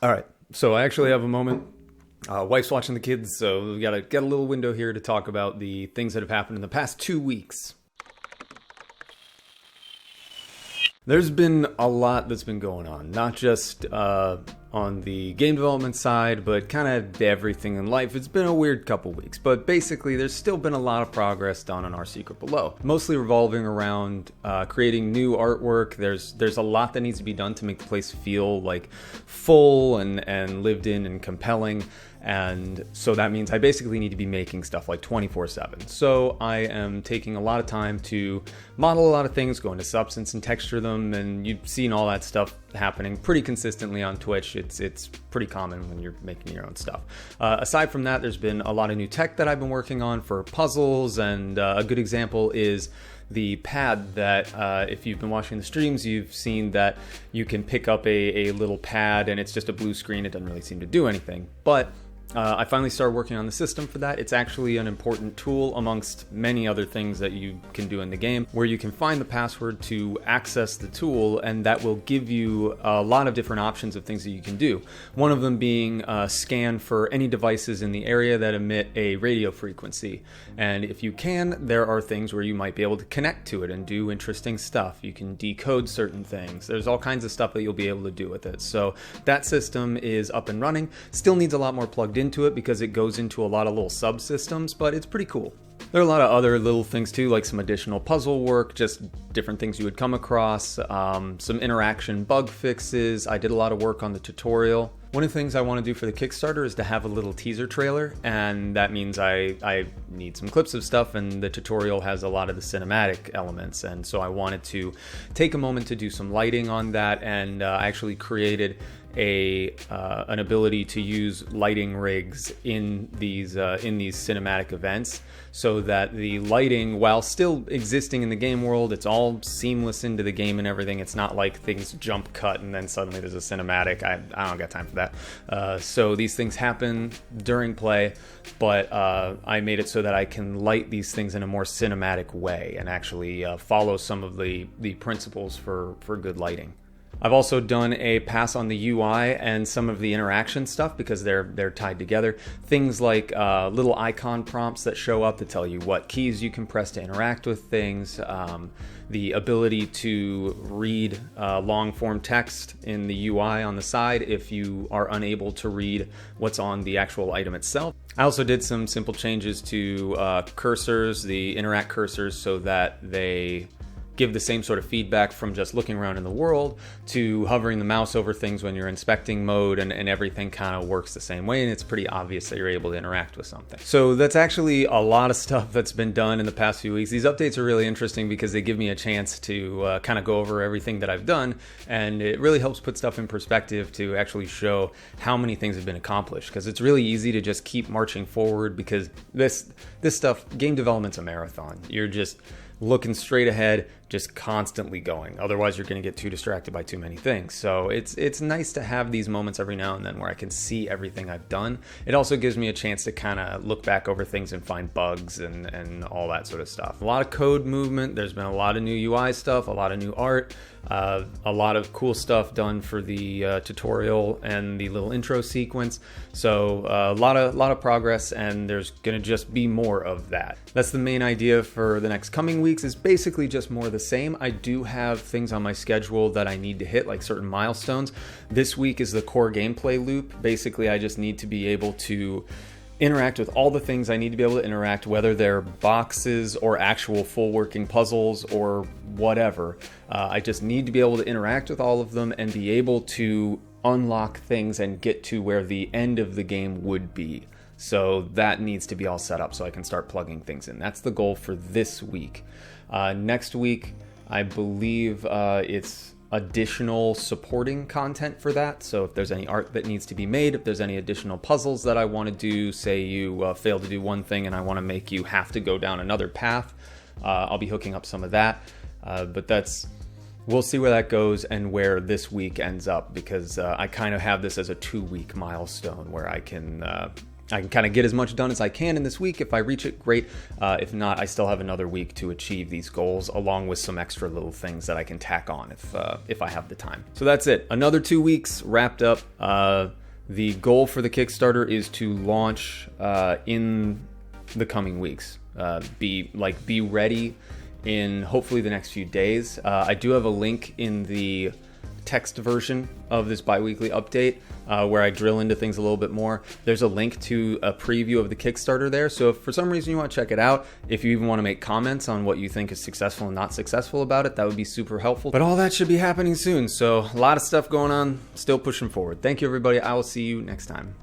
All right, so I actually have a moment. Wife's watching the kids, so we gotta get a little window here to talk about the things that have happened in the past 2 weeks. There's been a lot that's been going on, not just on the game development side, but kind of everything in life. It's been a weird couple weeks, but basically there's still been a lot of progress done on Our Secret Below, mostly revolving around creating new artwork. There's a lot that needs to be done to make the place feel like full and lived in and compelling. And so that means I basically need to be making stuff like 24/7. So I am taking a lot of time to model a lot of things, go into substance and texture them, and you've seen all that stuff happening pretty consistently on Twitch. It's pretty common when you're making your own stuff. Aside from that, there's been a lot of new tech that I've been working on for puzzles, and a good example is the pad that if you've been watching the streams, you've seen that you can pick up a little pad and it's just a blue screen. It doesn't really seem to do anything, but I finally started working on the system for that. It's actually an important tool amongst many other things that you can do in the game, where you can find the password to access the tool, and that will give you a lot of different options of things that you can do. One of them being scan for any devices in the area that emit a radio frequency. And if you can, there are things where you might be able to connect to it and do interesting stuff. You can decode certain things. There's all kinds of stuff that you'll be able to do with it. So that system is up and running. Still needs a lot more plugged into it because it goes into a lot of little subsystems, but it's pretty cool. There are a lot of other little things too, like some additional puzzle work, just different things you would come across, some interaction bug fixes. I did a lot of work on the tutorial. One of the things I want to do for the Kickstarter is to have a little teaser trailer, and that means I need some clips of stuff, and the tutorial has a lot of the cinematic elements, and so I wanted to take a moment to do some lighting on that, and I actually created an ability to use lighting rigs in these cinematic events, so that the lighting, while still existing in the game world, it's all seamless into the game and everything. It's not like things jump cut and then suddenly there's a cinematic. I don't got time for that. So these things happen during play, but I made it so that I can light these things in a more cinematic way and actually follow some of the principles for good lighting. I've also done a pass on the UI and some of the interaction stuff because they're tied together. Things like little icon prompts that show up to tell you what keys you can press to interact with things. The ability to read long form text in the UI on the side if you are unable to read what's on the actual item itself. I also did some simple changes to cursors, the interact cursors, so that they give the same sort of feedback from just looking around in the world to hovering the mouse over things when you're inspecting mode, and everything kind of works the same way, and it's pretty obvious that you're able to interact with something. So that's actually a lot of stuff that's been done in the past few weeks. These updates are really interesting because they give me a chance to kind of go over everything that I've done, and it really helps put stuff in perspective to actually show how many things have been accomplished, because it's really easy to just keep marching forward because this stuff, game development's a marathon. You're just looking straight ahead, just constantly going. Otherwise, you're going to get too distracted by too many things. So it's nice to have these moments every now and then where I can see everything I've done. It also gives me a chance to kind of look back over things and find bugs and all that sort of stuff. A lot of code movement. There's been a lot of new UI stuff, a lot of new art, a lot of cool stuff done for the tutorial and the little intro sequence. So a lot of progress, and there's going to just be more of that. That's the main idea for the next coming weeks, is basically just more of the same. I do have things on my schedule that I need to hit, like certain milestones. This week is the core gameplay loop. Basically, I just need to be able to interact with all the things I need to be able to interact, whether they're boxes or actual full working puzzles or whatever. I just need to be able to interact with all of them and be able to unlock things and get to where the end of the game would be. So that needs to be all set up so I can start plugging things in. That's the goal for this week. Next week, I believe it's additional supporting content for that. So if there's any art that needs to be made, if there's any additional puzzles that I want to do, say you fail to do one thing and I want to make you have to go down another path, I'll be hooking up some of that. But we'll see where that goes and where this week ends up, because I kind of have this as a 2-week milestone where I can I can kind of get as much done as I can in this week. If I reach it, great. If not, I still have another week to achieve these goals, along with some extra little things that I can tack on if I have the time. So that's it. Another 2 weeks wrapped up. The goal for the Kickstarter is to launch in the coming weeks. Be ready in hopefully the next few days. I do have a link in the text version of this bi-weekly update where I drill into things a little bit more. There's a link to a preview of the Kickstarter there, so if for some reason you want to check it out, if you even want to make comments on what you think is successful and not successful about it, that would be super helpful. But all that should be happening soon, so a lot of stuff going on, still pushing forward. Thank you, everybody. I will see you next time.